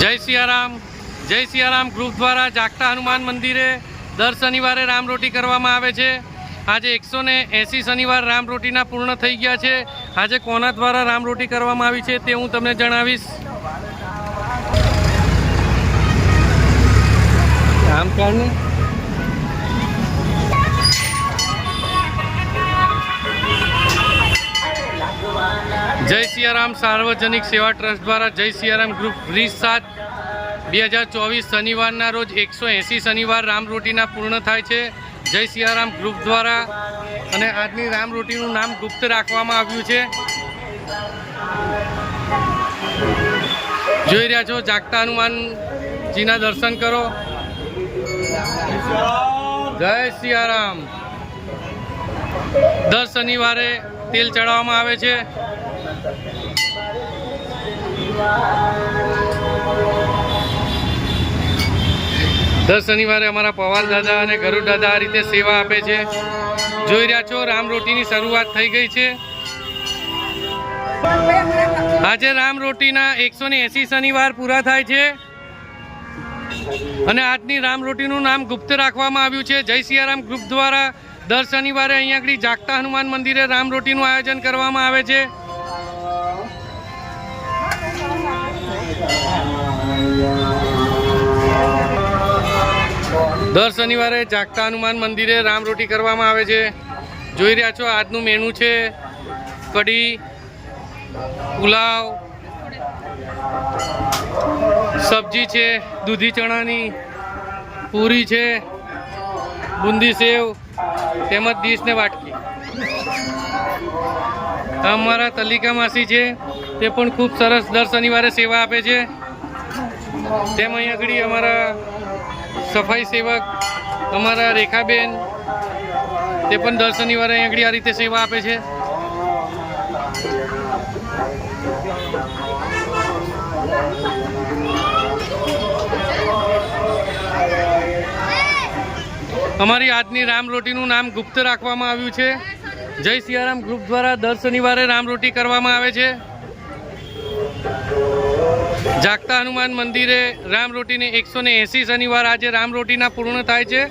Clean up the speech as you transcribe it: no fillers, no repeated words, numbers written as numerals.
જય સિયારામ ગ્રુપ દ્વારા જાગતા હનુમાન મંદિરે દર શનિવારે રામરોટી કરવામાં આવે છે। આજે 180 શનિવાર રામરોટીના પૂર્ણ થઈ ગયા છે। આજે કોના દ્વારા રામરોટી કરવામાં આવી છે તે હું તમને જણાવીશ। જય સિયારામ સાર્વજનિક સેવા ટ્રસ્ટ દ્વારા જય સિયારામ ગ્રુપ 20/7/2024 શનિવારના રોજ 180 શનિવાર રામરોટીના પૂર્ણ થાય છે। જય સિયારામ ગ્રુપ દ્વારા અને આજની રામરોટીનું નામ ગુપ્ત રાખવામાં આવ્યું છે। જોઈ રહ્યા છો જાગતા હનુમાનજીના દર્શન કરો। જય સિયારામ। દર શનિવારે તેલ ચડાવવામાં આવે છે। દર શનિવારે અમારા પવાર દાદા અને ગરુડ દાદા આ રીતે સેવા આપે છે। જોઈ રહ્યા છો રામરોટીની શરૂઆત થઈ ગઈ છે। આજે રામરોટીના 180 શનિવાર પૂરા થાય છે અને આજની રામરોટીનું નામ ગુપ્ત રાખવામાં આવ્યું છે। જય સિયારામ ગ્રુપ દ્વારા દર શનિવારે અહીંયા આગળ જાગતા હનુમાન મંદિરે રામરોટીનું આયોજન કરવામાં આવે છે। દર શનિવારે જાગતા હનુમાન મંદિરે રામરોટી કરવામાં આવે છે। જોઈ રહ્યા છો આજનું મેનુ છે કઢી, પુલાવ, સબ્જી છે, દૂધી ચણાની, પૂરી છે, બુંદી સેવ તેમજ ડીશ ને વાટકી। અમારા તલિકા માસી છે તે પણ ખૂબ સરસ દર શનિવારે સેવા આપે છે। તેમ અહીં આગળ અમારા સફાઈ સેવક અમારા રેખાબેન તે પણ દર શનિવારે અહીં આગળ આ રીતે સેવા આપે છે। અમારી આજની રામરોટીનું નામ ગુપ્ત રાખવામાં આવ્યું છે। જય સિયારામ ગ્રુપ દ્વારા દર શનિવારે રામરોટી કરવામાં આવે છે। જાગતા હનુમાન મંદિરે રામરોટીને 180 શનિવાર આજે રામરોટીના પૂર્ણ થાય છે।